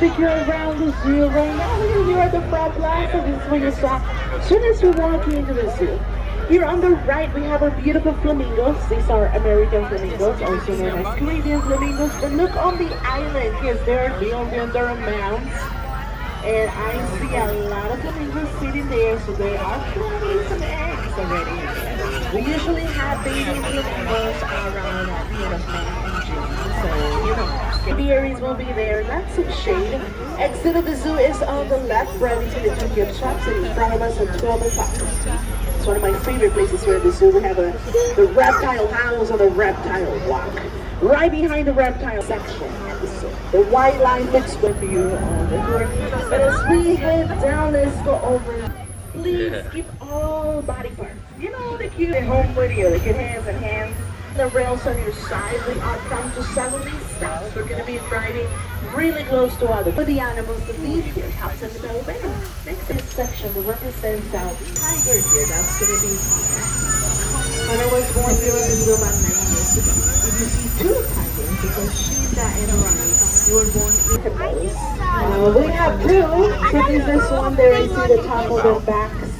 If you're around the zoo right now, you're at the front line, so this is where you stop. As soon as you walk into the zoo, here on the right we have our beautiful flamingos. These are American flamingos, also known as Canadian flamingos. But look on the island, yes, there are millions, there are mounds. And I see a lot of flamingos sitting there, so they are planting some eggs already. We usually have baby flamingos around at the end of May and June, so you know. Aviaries will be there, lots of shade. Exit of the zoo is on the left, right between the two gift shops, and in front of us at 12 o'clock. It's one of my favorite places here at the zoo. We have the reptile house and the reptile walk. Right behind the reptile section at the zoo. The white line looks good for you on the tour. But as we head down, let's go over. Please keep all body parts. You know, the cute at home with you, the good hands and hands. The rails on your side, we are come to southerly steps. We're going to be riding really close to other. For the animals to feed here, cops in the middle there. Next in this section, we represent our tiger here. That's going to be here. When I was born here in Brazil about 9 years ago, if you see two tigers, because Sheila and Ronnie, they were born in hippos. We have two. So there's this one there, you see the top of their backs.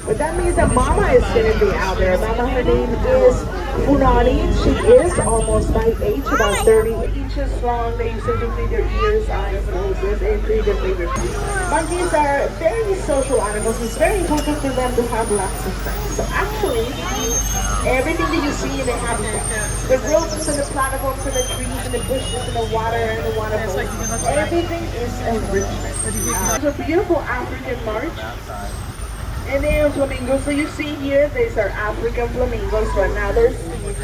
But that means that Mama is going to be out there. Mama, her name is Funani. She is almost my age, about 30 inches long. They used to clean their ears, eyes, noses, and clean their fingers. Monkeys are very social animals. It's very important for them to have lots of friends. So actually, everything that you see in the habitat, the ropes and the platforms and the trees and the bushes and the water and the waterfalls, everything is enrichment. It's a beautiful African march. And then flamingos, so you see here, these are African flamingos, right now they're sleeping.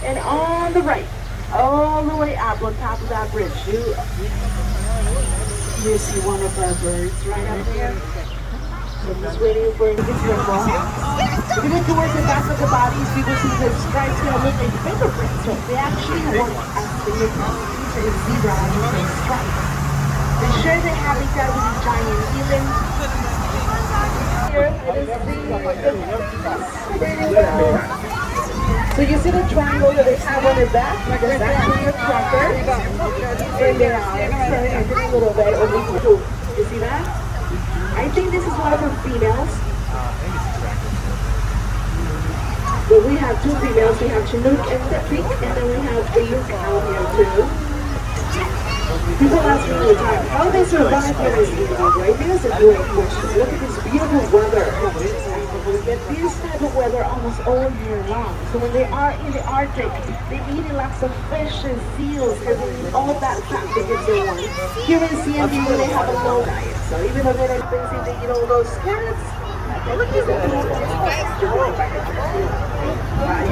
And on the right, all the way up on top of that bridge, you see one of our birds right up there. So just waiting for it to get to the ball. If you look towards the back of the bodies, you will see the stripes that look like fingerprints. So they actually work as fingerprints. These are zebra and stripes. They share the habitat with the giant human. So you see the triangle that they have on their back? That's actually a tracker. And they are turning a little bit over. You see that? I think this is one of the females. But we have two females. We have Chinook and Tepic, and then we have a out here too. People ask me all the time, how do they survive in this region, right? Here's a great question. Look at this beautiful weather. We get this type of weather almost all year long. So when they are in the Arctic, they eat lots of fish and seals because they eat all that fat to get their warm. Here in CND, they have a low diet. So even though they're expensive, they eat all those carrots. You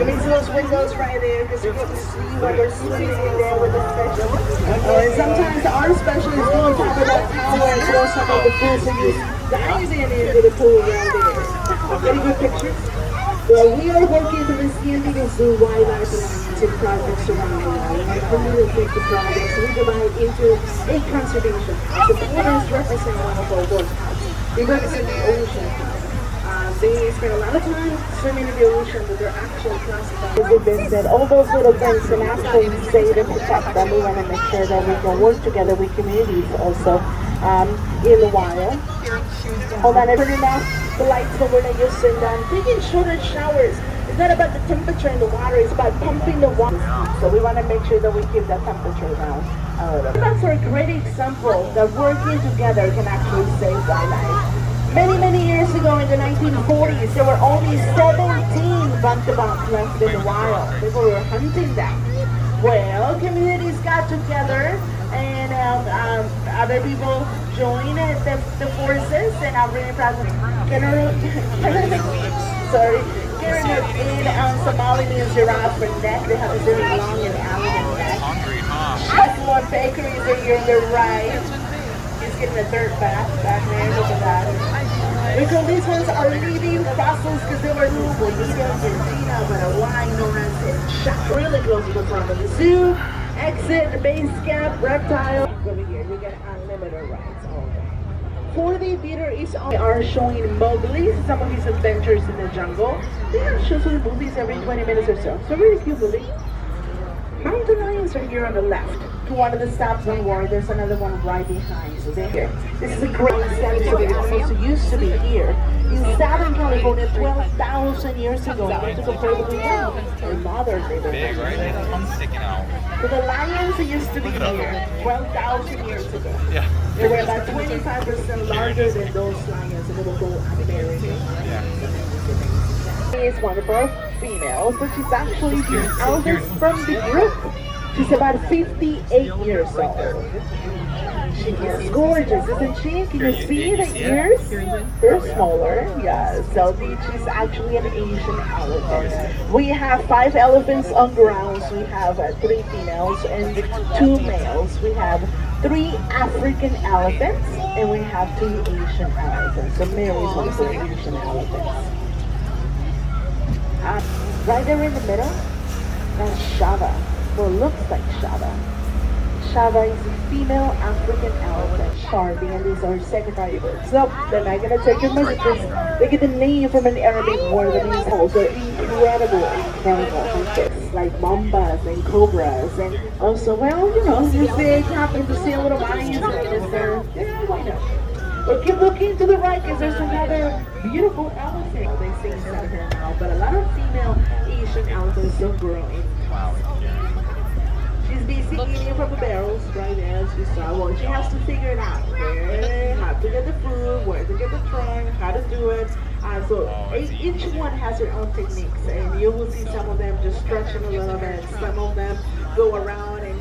can see those windows right there because you get to see what they're swimming in there with the fish. And sometimes our specialists go on top of that tower and throw some of the food so you dive in into the pool around there. Any good pictures? Well, we are working to the CND Zoo Wildlife Alliance in projects around the world. And community safety projects we divide into a conservation. The borders represent one of our workouts. They represent the ocean. They spend a lot of time swimming in the ocean, but they're actually classified as events that all those little things can actually save and protect them. We want to make sure that we can work together with communities also in the wild. Hold on, turning off the lights when we're not using them. Taking shorter showers. It's not about the temperature in the water, it's about pumping the water. So we want to make sure that we keep that temperature down. That's a great example that working together can actually save wildlife. Many years ago in the 1940s, there were only 17 buntibants left in the wild. People were hunting them. Well, communities got together and other people joined the forces, and I'm really proud of in Somali means giraffe for neck. They have a very long and elegant neck. Chef More Bakeries are here on the right. He's getting a dirt bath back there. Look at that. Because these ones are leaving fossils because they were new bonitos in China, but a line known as shot really close to the front of the zoo. Exit, the base camp, reptile. Over here, you get unlimited rides all day. For the theater is are showing Mowgli, some of his adventures in the jungle. They have shows of the movies every 20 minutes or so. So very cute movie. Mountain lions are here on the left. to one of the stops, don't worry, there's another one right behind. So they're here. This is a great study of the animals who used to be here in Southern California 12,000 years ago. They took a further down. Their mother lived Big, right? Tongue sticking out. So the lions that used to be here 12,000 years ago. Yeah. They were about 25% larger than those lions, a little gold Aviary. Yeah. Is one of our females, but she's actually the eldest from the group. She's about 58 years old. She is gorgeous, isn't she? Can you see the ears? They're smaller, yeah. So she's actually an Asian elephant. We have 5 elephants on grounds. We have 3 females and 2 males. We have 3 African elephants and we have 2 Asian elephants. So Mary's one of the Asian elephants. Right there in the middle, that's Shava. Well, looks like Shava. Shava is a female African elephant, Sharpie, and these are secondary birds. So, they're not going to take your messages. They get the name from an Arabic word that means also incredible hunters, like mambas and cobras, and also, well, you know, if they happen to see a little lions like this, yeah, why not? But keep looking to the right because there's another beautiful elephant. They say inside here now, but a lot of female Asian elephants don't grow in. She's busy eating from the barrels right there. She saw. Well, she has to figure it out. Where, how to get the food, where to get the trunk, how to do it. So each one has their own techniques, and you will see some of them just stretching a little bit. Some of them go around and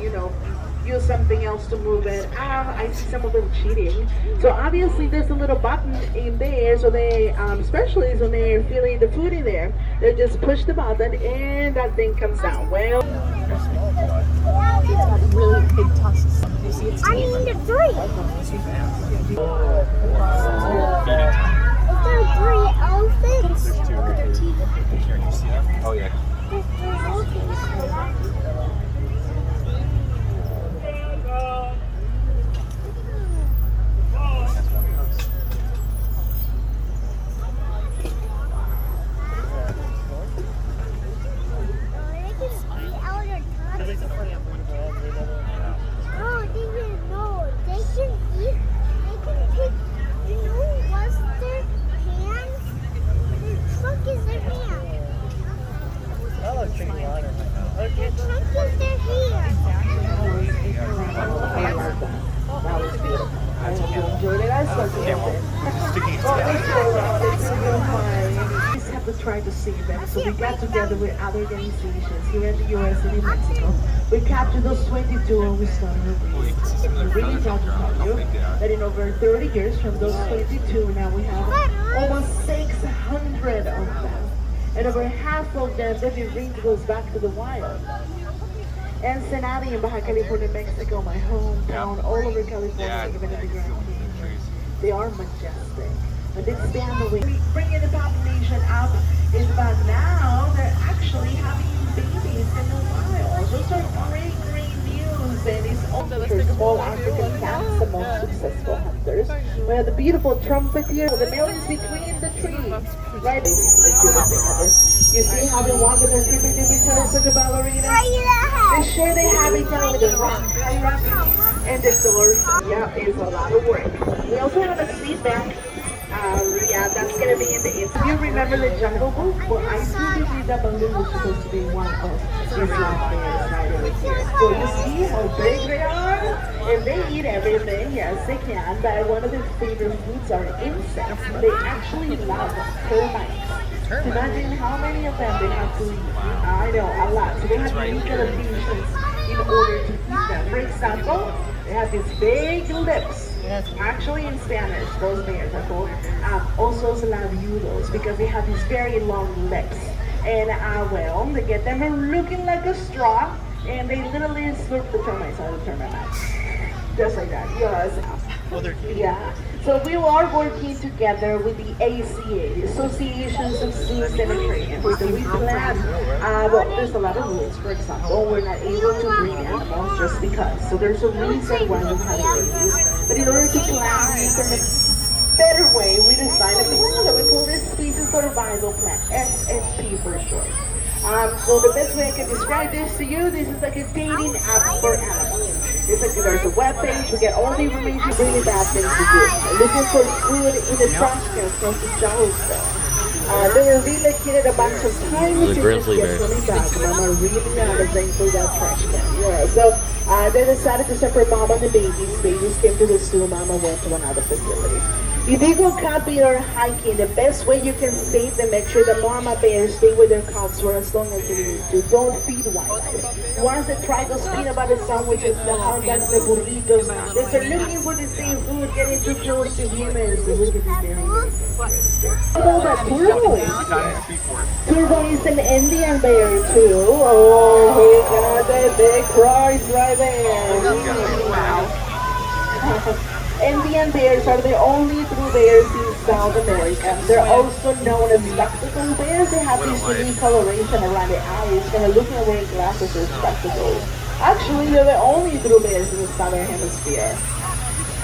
use something else to move it. I see some of them cheating. So obviously there's a little button in there, so they, especially when they're feeling the food in there, they just push the button and that thing comes down. Well, it's got really big tusks. You see its teeth? I need a 3. Is there 3 elephants? There's 2 right here. Here, you see them? Oh, yeah. Oh, did you know they can eat? They can take. You know what's their hands? Their trunk is their hand. Their trunk is their hand. that was beautiful. I hope you enjoyed it. I certainly did. Sticking its Well, tail. it's so fun. We just have to try to see them. So we got together with other organizations here in the US and in Mexico. We captured those 22 and we started a race. I'm really proud to tell you that in over 30 years from those 22, now we have almost 600 of them. And over half of them, every ring goes back to the wild. Ensenada in Baja California, Mexico, my hometown, all over California, even in the Grand Canyon. They are majestic, but they stand away. Bringing the population up is about now they're actually having babies in the wild. Those are great news, and these hunters, all African cats, the most successful hunters. We have the beautiful trumpet here, the male is between the trees, right? You see how they walk with their trippy toes like a ballerina? They share their habitat with the rock, and the doors. Yeah, it's a lot of work. We also have a seat back. Yeah, that's gonna be in the inside. You remember the Jungle Book? Well, I do believe that balloon was supposed to be one of these long bears right over here. So you see how big they are? And they eat everything, yes they can, but one of their favorite foods are insects. They actually love termites. Imagine how many of them they have to eat. I know, a lot. So they have legal limitations in order to eat them. For example, they have these big lips. Actually in Spanish, those bears are called osos labiudos because they have these very long lips. And well, they get them looking like a straw and they literally slurp the termites out of the termite mouth. Just like that, yes. Yeah. So we are working together with the ACA, the Associations of Zoo Cemeterians. So we plan, well, there's a lot of rules. For example, we're not able to breed animals just because. So there's a reason why we have these. But in order to plan from a better way, we designed a plan that we call this Species Survival Plan, SSP for short. So the best way I can describe this to you, this is like a dating app for animals. There's a web page. We get all the information. Really bad things to do. Looking for food in the trash cans from the Charleston. They were relocated a bunch of times. The grizzly bear. Coming back. Mama really out of thankful that trash can. Yeah. So they decided to separate Mama and the babies. Babies came to the zoo. Mama went to another facility. If you go camping or hiking, the best way you can save them, make sure the mama bears stay with their cubs for as long as they need to. Don't feed wildlife. Once they try those peanut butter sandwiches, the hot dogs, the burritos, they start looking for the same food, getting too close to humans. So look at this very oh, that turtle. Turtle is an Indian bear too. Oh, he got that big prize right there. Wow. Indian bears are the only true bears in South America. They're also known as spectacle bears. They have this unique coloration around the eyes, kind of looking away glasses or spectacles. Actually, they're the only true bears in the Southern Hemisphere.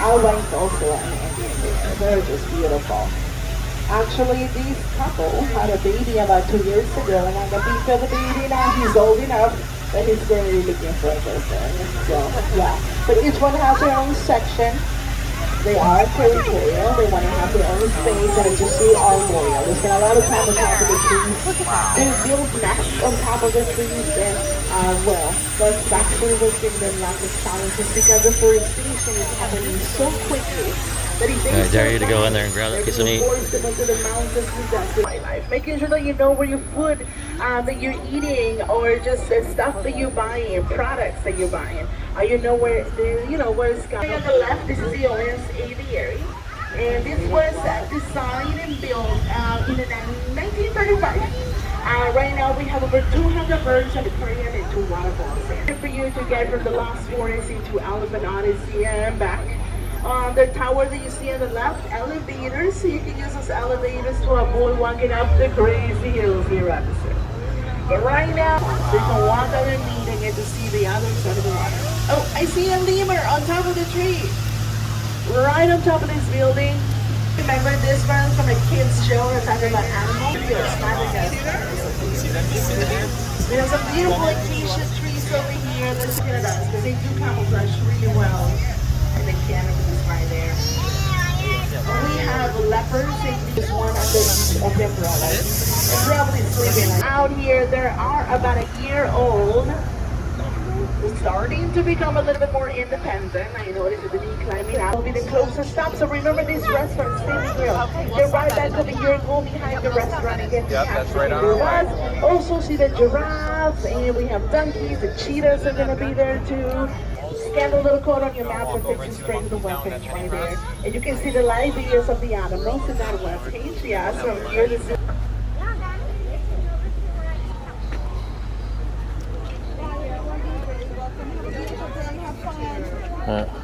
Albines also an Indian bear. They're just beautiful. Actually, this couple had a baby about 2 years ago, and on the picture of the baby now, he's old enough that he's going to be looking for a girlfriend. So, yeah. But each one has their own section. They are territorial. They want to have their own space, and as you see, arboreal. They spend a lot of time on top of the trees. They build nests on top of the trees, and well, that's actually what's giving them lots of challenges because deforestation is happening so quickly that if they I dare you to go in there and grab a piece of meat. Making sure that you know where your food that you're eating, or just stuff that you're buying, products that you're buying. You know where where it's going. On the left, this is the owner's Aviary, and this was designed and built in 1935. Right now we have over 200 birds on aquarium and 2 waterfalls. For you to get from the Lost Forest into Elephant Odyssey and back. The tower that you see on the left, elevators, so you can use those elevators to avoid walking up the crazy hills here at the zoo. But right now, they can walk underneath and get to see the other side of the water. Oh, I see a lemur on top of the tree. Right on top of this building. Remember this one from a kid's show we're talking about animals? Yes, we have some beautiful acacia trees over here. Let's look at us because they do camouflage really well. And the canopies right there. We have leopards and this one under the umbrella. They're probably sleeping. Out here, there are about a year old, starting to become a little bit more independent. I noticed that the knee climbing out will be the closest stop. So remember this restaurant, Flamingos. You're right back over here, go behind the restaurant and get the That's right on our way. Also see the giraffes, and we have donkeys. The cheetahs are going to be there too. Scan the little code on your map and takes you straight to the webpage right there. And you can see the live videos of the animals in that webpage. Yeah, so here this is.